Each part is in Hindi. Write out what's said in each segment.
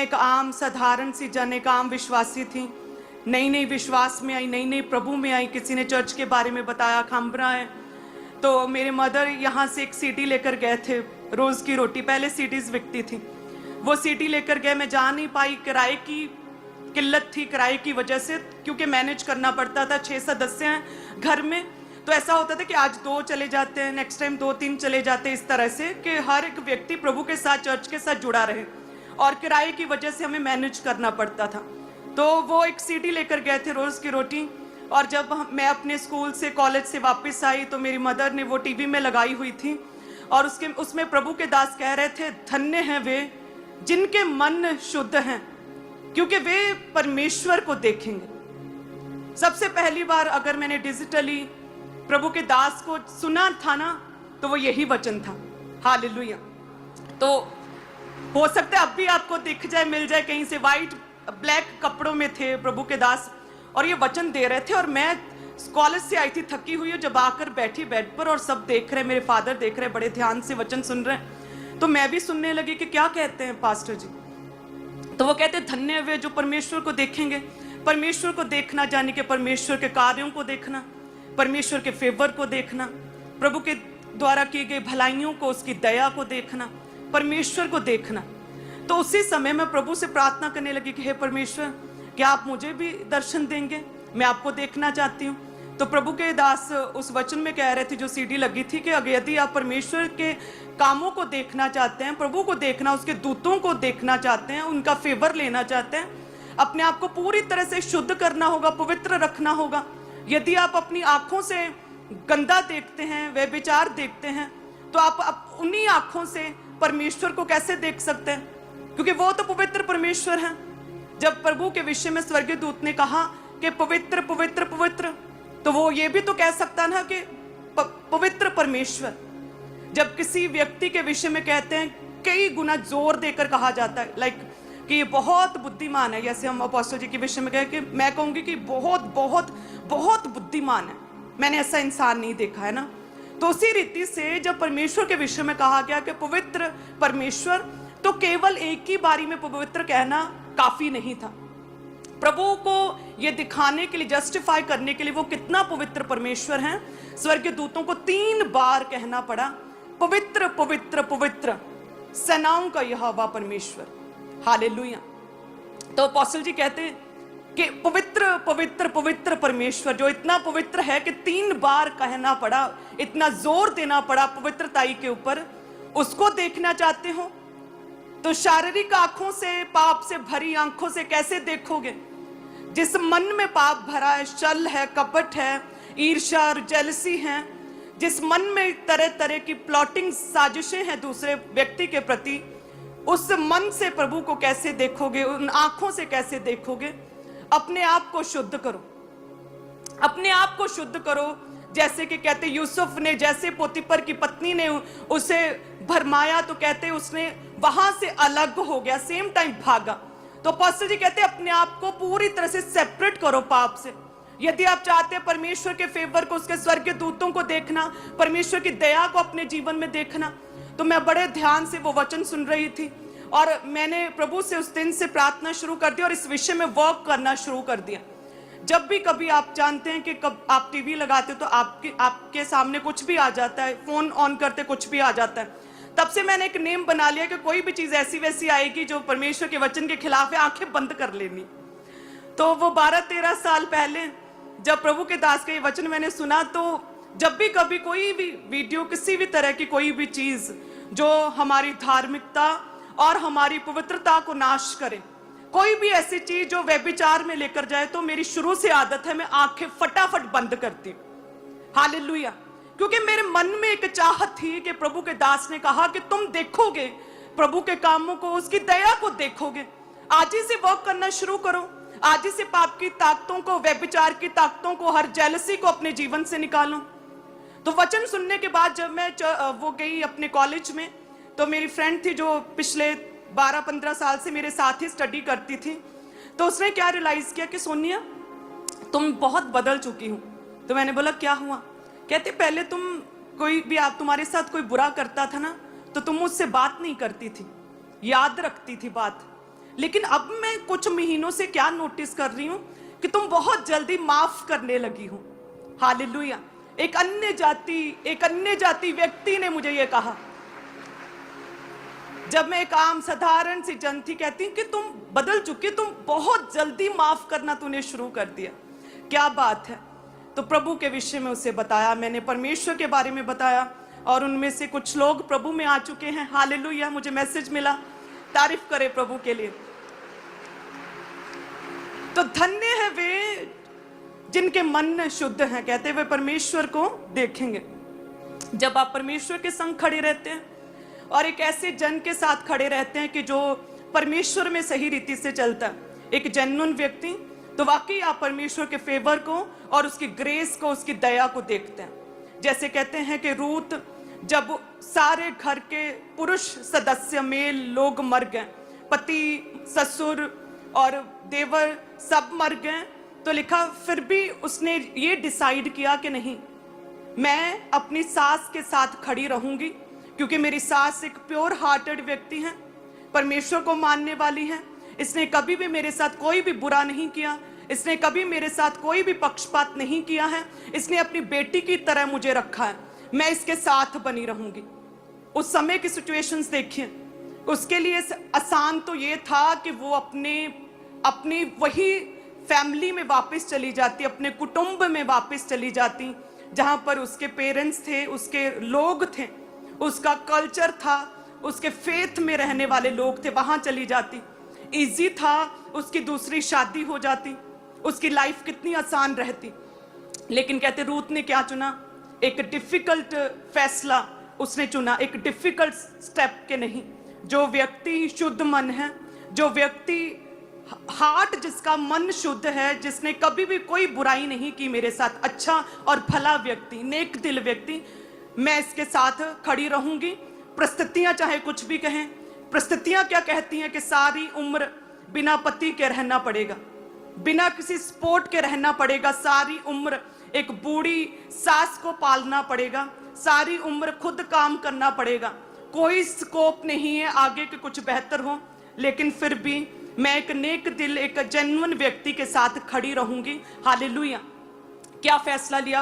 एक आम साधारण सी जन, एक आम विश्वासी थी। नई नई विश्वास में आई, नई नई प्रभु में आई। किसी ने चर्च के बारे में बताया, खंबरा है। तो मेरे मदर यहाँ से एक सीडी लेकर गए थे, रोज की रोटी। पहले सीडीज बिकती थी, वो सीडी लेकर गए। मैं जा नहीं पाई, किराए की किल्लत थी, किराए की वजह से, क्योंकि मैनेज करना पड़ता था। 6 सदस्य हैं घर में, तो ऐसा होता था कि आज 2 चले जाते हैं, नेक्स्ट टाइम 2-3 चले जाते हैं, इस तरह से कि हर एक व्यक्ति प्रभु के साथ, चर्च के साथ जुड़ा रहे। और किराए की वजह से हमें मैनेज करना पड़ता था। तो वो एक सीडी लेकर गए थे, रोज की रोटी। और जब मैं अपने स्कूल से, कॉलेज से वापस आई तो मेरी मदर ने वो टीवी में लगाई हुई थी, और उसमें प्रभु के दास कह रहे थे, धन्य हैं वे जिनके मन शुद्ध हैं, क्योंकि वे परमेश्वर को देखेंगे। सबसे पहली बार अगर मैंने डिजिटली प्रभु के दास को सुना था ना, तो वो यही वचन था। हालेलुया। तो हो सकता है अब भी आपको दिख जाए, मिल जाए कहीं से। वाइट ब्लैक कपड़ों में थे प्रभु के दास, और ये वचन दे रहे थे। और मैं कॉलेज से आई थी थकी हुई, जब आकर बैठी बेड पर, और सब देख रहे, मेरे फादर देख रहे, बड़े ध्यान से वचन सुन रहे हैं। तो मैं भी सुनने लगी कि क्या कहते हैं पास्टर जी। तो वो कहते, धन्य वे जो परमेश्वर को देखेंगे। परमेश्वर को देखना जाने के परमेश्वर के कार्यों को देखना, परमेश्वर के फेवर को देखना, प्रभु के द्वारा की गई भलाइयों को, उसकी दया को देखना, परमेश्वर को देखना। तो उसी समय मैं प्रभु से प्रार्थना करने लगी कि हे परमेश्वर, क्या आप मुझे भी दर्शन देंगे? मैं आपको देखना चाहती हूँ। तो प्रभु के दास उस वचन में कह रहे थे, जो सीडी लगी थी, कि अगर यदि आप परमेश्वर के कामों को देखना चाहते हैं, प्रभु को देखना, उसके दूतों को देखना चाहते हैं, उनका फेवर लेना चाहते हैं, अपने आप को पूरी तरह से शुद्ध करना होगा, पवित्र रखना होगा। यदि आप अपनी आंखों से गंदा देखते हैं, वे विचार देखते हैं, तो आप उन्हीं आंखों से परमेश्वर को कैसे देख सकते हैं? क्योंकि वो तो पवित्र परमेश्वर हैं। जब प्रभु के विषय में स्वर्गीय दूत ने कहा कि पवित्र पवित्र पवित्र, तो वो ये भी तो कह सकता ना कि पवित्र परमेश्वर। जब किसी व्यक्ति के विषय में कहते हैं, कई गुना जोर देकर कहा जाता है, लाइक कि ये बहुत बुद्धिमान है। जैसे हम अपोस्टल जी के विषय में कहें कि मैं कहूंगी कि बहुत बहुत बहुत बुद्धिमान है, मैंने ऐसा इंसान नहीं देखा है ना। तो उसी रीति से जब परमेश्वर के विषय में कहा गया कि पवित्र परमेश्वर, तो केवल एक ही बारी में पवित्र कहना काफी नहीं था। प्रभु को यह दिखाने के लिए, जस्टिफाई करने के लिए वो कितना पवित्र परमेश्वर हैं, स्वर्गीय दूतों को 3 बार कहना पड़ा, पवित्र पवित्र पवित्र सेनाओं का यहोवा परमेश्वर। हालेलुया। तो अपोस्टल जी कहते हैं कि पवित्र पवित्र पवित्र परमेश्वर, जो इतना पवित्र है कि 3 बार कहना पड़ा, इतना जोर देना पड़ा पवित्रताई के ऊपर, उसको देखना चाहते हो तो शारीरिक आंखों से, पाप से भरी आंखों से कैसे देखोगे? जिस मन में पाप भरा है, छल है, कपट है, ईर्ष्या और जेलसी है, जिस मन में तरह तरह की प्लॉटिंग साजिशें हैं दूसरे व्यक्ति के प्रति, उस मन से प्रभु को कैसे देखोगे? उन आंखों से कैसे देखोगे? अपने आप को शुद्ध करो, अपने आप को शुद्ध करो। जैसे कि कहते यूसुफ ने, जैसे पोतीपर की पत्नी ने उसे भरमाया, तो कहते उसने वहां से अलग हो गया, सेम टाइम भागा। तो अपोस्टल जी कहते अपने आप को पूरी तरह से सेपरेट करो पाप से। यदि आप चाहते हैं परमेश्वर के फेवर को, उसके स्वर्गीय दूतों को देखना, परमेश्वर की दया को अपने जीवन में देखना, तो मैं बड़े ध्यान से वो वचन सुन रही थी, और मैंने प्रभु से उस दिन से प्रार्थना शुरू कर दी और इस विषय में वर्क करना शुरू कर दिया। जब भी कभी आप जानते हैं कि कब आप टीवी लगाते हो तो आपके सामने कुछ भी आ जाता है, फोन ऑन करते कुछ भी आ जाता है, तब से मैंने एक नेम बना लिया कि कोई भी चीज ऐसी वैसी आएगी जो परमेश्वर के वचन के खिलाफ है, आंखें बंद कर लेनी। तो वो 12-13 साल पहले जब प्रभु के दास का ये वचन मैंने सुना, तो जब भी कभी कोई भी वीडियो, किसी भी तरह की कोई भी चीज जो हमारी धार्मिकता और हमारी पवित्रता को नाश करे, कोई भी ऐसी चीज जो व्यभिचार में लेकर जाए, तो मेरी शुरू से आदत है, मैं आंखें फटाफट बंद करती हूं। हालेलुया। क्योंकि मेरे मन में एक चाहत थी कि प्रभु के दास ने कहा कि तुम देखोगे प्रभु के कामों को, उसकी दया को देखोगे। आज ही से वर्क करना शुरू करो, आज ही से पाप की ताकतों को, व्यभिचार की ताकतों को, हर जेलसी को अपने जीवन से निकालो। तो वचन सुनने के बाद जब मैं वो गई अपने कॉलेज में, तो मेरी फ्रेंड थी जो पिछले 12-15 साल से मेरे साथ ही स्टडी करती थी। तो उसने क्या रियलाइज किया कि सोनिया, तुम बहुत बदल चुकी हो। तो मैंने बोला क्या हुआ? कहते पहले तुम, कोई भी आप तुम्हारे साथ कोई बुरा करता था ना, तो तुम मुझसे बात नहीं करती थी, याद रखती थी बात। लेकिन अब मैं कुछ महीनों से क्या नोटिस कर रही हूं कि तुम बहुत जल्दी माफ करने लगी हो। हालेलुया। एक अन्य जाति व्यक्ति ने मुझे यह कहा, जब मैं एक आम साधारण सी जन थी, कहती कि तुम बदल चुकी, तुम बहुत जल्दी माफ करना तूने शुरू कर दिया। क्या बात है। तो प्रभु के विषय में उसे बताया, मैंने परमेश्वर के बारे में बताया, और उनमें से कुछ लोग प्रभु में आ चुके हैं। हालेलुया। मुझे मैसेज मिला, तारीफ करे प्रभु के लिए। तो धन्य है वे जिनके मन शुद्ध हैं, कहते हुए परमेश्वर को देखेंगे। जब आप परमेश्वर के संग खड़े रहते हैं और एक ऐसे जन के साथ खड़े रहते हैं कि जो परमेश्वर में सही रीति से चलता है, एक जेन्युइन व्यक्ति, तो वाकई आप परमेश्वर के फेवर को और उसकी ग्रेस को, उसकी दया को देखते हैं। जैसे कहते हैं कि रूत, जब सारे घर के पुरुष सदस्य मेल लोग मर गए, पति, ससुर और देवर सब मर गए, तो लिखा फिर भी उसने ये डिसाइड किया कि नहीं, मैं अपनी सास के साथ खड़ी रहूंगी, क्योंकि मेरी सास एक प्योर हार्टेड व्यक्ति है, परमेश्वर को मानने वाली है। इसने कभी भी मेरे साथ कोई भी बुरा नहीं किया, इसने कभी मेरे साथ कोई भी पक्षपात नहीं किया है, इसने अपनी बेटी की तरह मुझे रखा है, मैं इसके साथ बनी रहूंगी। उस समय की सिचुएशंस देखिए, उसके लिए आसान तो ये था कि वो अपनी वही फैमिली में वापस चली जाती, अपने कुटुंब में वापस चली जाती, जहां पर उसके पेरेंट्स थे, उसके लोग थे, उसका कल्चर था, उसके फेथ में रहने वाले लोग थे, वहां चली जाती। इजी था, उसकी दूसरी शादी हो जाती, उसकी लाइफ कितनी आसान रहती। लेकिन कहते रूत ने क्या चुना? एक डिफिकल्ट फैसला उसने चुना, एक डिफिकल्ट स्टेप के नहीं। जो व्यक्ति शुद्ध मन है, जो व्यक्ति हार्ट, जिसका मन शुद्ध है, जिसने कभी भी कोई बुराई नहीं की मेरे साथ, अच्छा और भला व्यक्ति, नेक दिल व्यक्ति, मैं इसके साथ खड़ी रहूंगी। परिस्थितियां चाहे कुछ भी कहें, परिस्थितियां क्या कहती हैं कि सारी उम्र बिना पति के रहना पड़ेगा, बिना किसी सपोर्ट के रहना पड़ेगा, सारी उम्र एक बूढ़ी सास को पालना पड़ेगा, सारी उम्र खुद काम करना पड़ेगा, कोई स्कोप नहीं है आगे के कुछ बेहतर हो। लेकिन फिर भी मैं एक नेक दिल, एक जेन्युइन व्यक्ति के साथ खड़ी रहूंगी। हालेलुया। क्या फैसला लिया?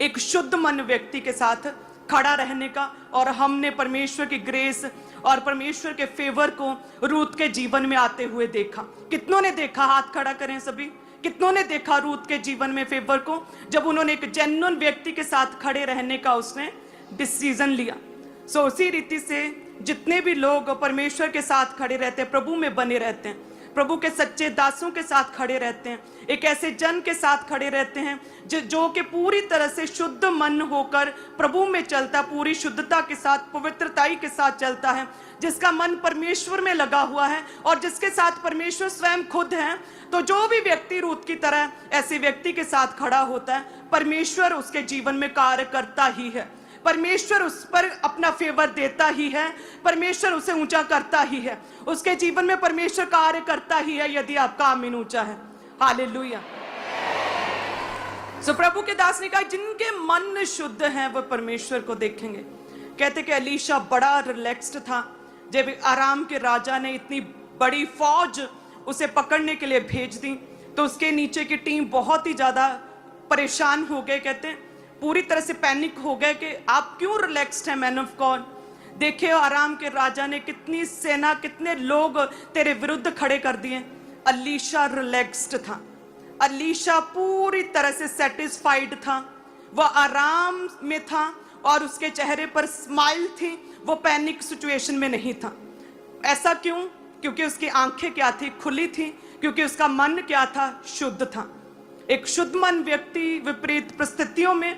एक शुद्ध मन व्यक्ति के साथ खड़ा रहने का। और हमने परमेश्वर की ग्रेस और परमेश्वर के फेवर को रूत के जीवन में आते हुए देखा। कितनों ने देखा? हाथ खड़ा करें सभी। कितनों ने देखा रूत के जीवन में फेवर को, जब उन्होंने एक जेन्युइन व्यक्ति के साथ खड़े रहने का उसने डिसीजन लिया। सो उसी रीति से जितने भी लोग परमेश्वर के साथ खड़े रहते हैं, प्रभु में बने रहते हैं, प्रभु के सच्चे दासों के साथ खड़े रहते हैं, एक ऐसे जन के साथ खड़े रहते हैं जो कि पूरी तरह से शुद्ध मन होकर प्रभु में चलता, पूरी शुद्धता के साथ, पवित्रताई के साथ चलता है, जिसका मन परमेश्वर में लगा हुआ है और जिसके साथ परमेश्वर स्वयं खुद है। तो जो भी व्यक्ति रूत की तरह ऐसे व्यक्ति के साथ खड़ा होता है, परमेश्वर उसके जीवन में कार्य करता ही है, परमेश्वर उस पर अपना फेवर देता ही है, परमेश्वर उसे ऊंचा करता ही है, उसके जीवन में परमेश्वर कार्य करता ही है, यदि आपका आमीन ऊंचा है। हालेलुया। सो प्रभु के दास ने कहा जिनके मन शुद्ध हैं वो परमेश्वर को देखेंगे। कहते कि एलीशा बड़ा रिलैक्स्ड था। जब आराम के राजा ने इतनी बड़ी फौज उसे पकड़ने के लिए भेज दी, तो उसके नीचे की टीम बहुत ही ज्यादा परेशान हो गए। कहते पूरी तरह से पैनिक हो गए कि आप क्यों रिलैक्स्ड हैं मैन ऑफ गॉड। देखिए आराम के राजा ने कितनी सेना, कितने लोग तेरे विरुद्ध खड़े कर दिए। एलीशा रिलैक्स्ड था, एलीशा पूरी तरह से सेटिस्फाइड था, वह आराम में था और उसके चेहरे पर स्माइल थी, वो पैनिक सिचुएशन में नहीं था। ऐसा क्यों? क्योंकि उसकी आंखें क्या थी? खुली थी। क्योंकि उसका मन क्या था? शुद्ध था। एक शुद्ध मन व्यक्ति विपरीत परिस्थितियों में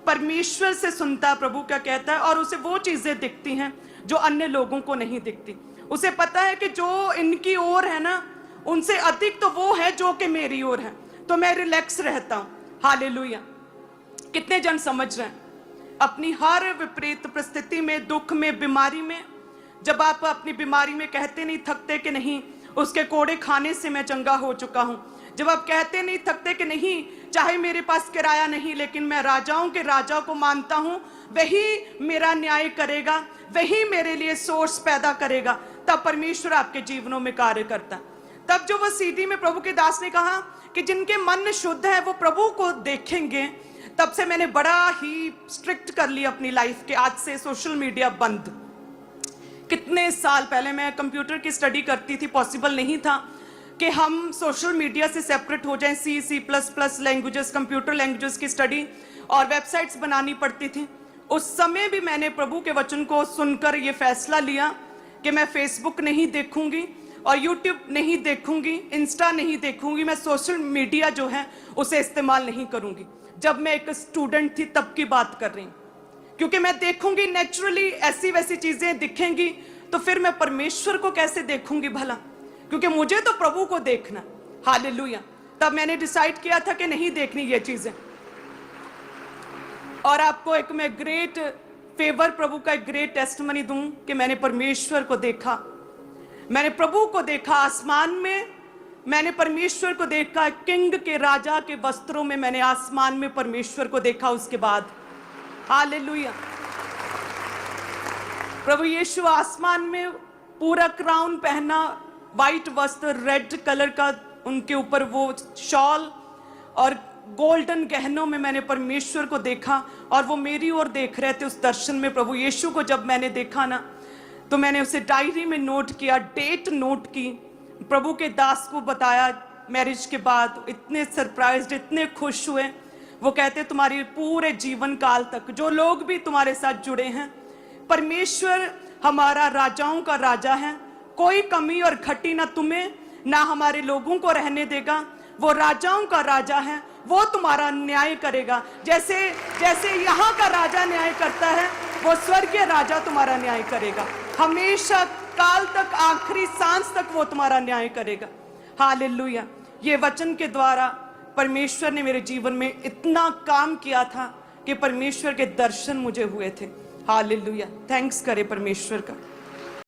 परमेश्वर से सुनता, प्रभु क्या कहता है, और उसे वो चीजें दिखती हैं जो अन्य लोगों को नहीं दिखती। उसे पता है कि जो इनकी ओर है ना, उनसे अधिक तो वो है जो कि मेरी ओर है, तो मैं रिलैक्स रहता हूं। हालेलुया। कितने जन समझ रहे हैं? अपनी हर विपरीत परिस्थिति में, दुख में, बीमारी में, जब आप अपनी बीमारी में कहते नहीं थकते कि नहीं उसके कोड़े खाने से मैं चंगा हो चुका हूं, जब आप कहते नहीं थकते कि नहीं चाहे मेरे पास किराया नहीं लेकिन मैं राजाओं के राजा को मानता हूं, वही मेरा न्याय करेगा, वही मेरे लिए सोर्स पैदा करेगा, तब परमेश्वर आपके जीवनों में कार्य करता है। तब जो वो सीडी में प्रभु के दास ने कहा कि जिनके मन शुद्ध है वो प्रभु को देखेंगे, तब से मैंने बड़ा ही स्ट्रिक्ट कर लिया अपनी लाइफ के, आज से सोशल मीडिया बंद। कितने साल पहले मैं कंप्यूटर की स्टडी करती थी, पॉसिबल नहीं था कि हम सोशल मीडिया से सेपरेट हो जाएं। C++ लैंग्वेजेस, कंप्यूटर लैंग्वेजेस की स्टडी और वेबसाइट्स बनानी पड़ती थी। उस समय भी मैंने प्रभु के वचन को सुनकर ये फैसला लिया कि मैं फेसबुक नहीं देखूंगी और यूट्यूब नहीं देखूंगी, इंस्टा नहीं देखूंगी, मैं सोशल मीडिया जो है उसे इस्तेमाल नहीं करूंगी। जब मैं एक स्टूडेंट थी तब की बात कर रही हूँ, क्योंकि मैं देखूंगी नेचुरली ऐसी वैसी चीजें दिखेंगी तो फिर मैं परमेश्वर को कैसे देखूंगी भला, क्योंकि मुझे तो प्रभु को देखना। हालेलुया। तब मैंने डिसाइड किया था कि नहीं देखनी ये चीजें। और आपको एक मैं ग्रेट फेवर, प्रभु का एक ग्रेट टेस्टमनी दूं कि मैंने परमेश्वर को देखा, मैंने प्रभु को देखा आसमान में, मैंने परमेश्वर को देखा किंग के, राजा के वस्त्रों में मैंने आसमान में परमेश्वर को देखा। उसके बाद हालेलुया, प्रभु यीशु आसमान में पूरा क्राउन पहना, वाइट वस्त्र, रेड कलर का उनके ऊपर वो शॉल और गोल्डन गहनों में मैंने परमेश्वर को देखा और वो मेरी ओर देख रहे थे। उस दर्शन में प्रभु यीशु को जब मैंने देखा ना, तो मैंने उसे डायरी में नोट किया, डेट नोट की, प्रभु के दास को बताया। मैरिज के बाद इतने सरप्राइज्ड, इतने खुश हुए। वो कहते तुम्हारे पूरे जीवन काल तक जो लोग भी तुम्हारे साथ जुड़े हैं, परमेश्वर हमारा राजाओं का राजा है, कोई कमी और घटी ना तुम्हें ना हमारे लोगों को रहने देगा। वो राजाओं का राजा है, वो तुम्हारा न्याय करेगा। जैसे जैसे यहाँ का राजा न्याय करता है, वो स्वर्गीय राजा तुम्हारा न्याय करेगा। हमेशा काल तक, आखिरी सांस तक वो तुम्हारा न्याय करेगा। हालेलुया। ये वचन के द्वारा परमेश्वर ने मेरे जीवन में इतना काम किया था कि परमेश्वर के दर्शन मुझे हुए थे। हालेलुया। थैंक्स करे परमेश्वर का।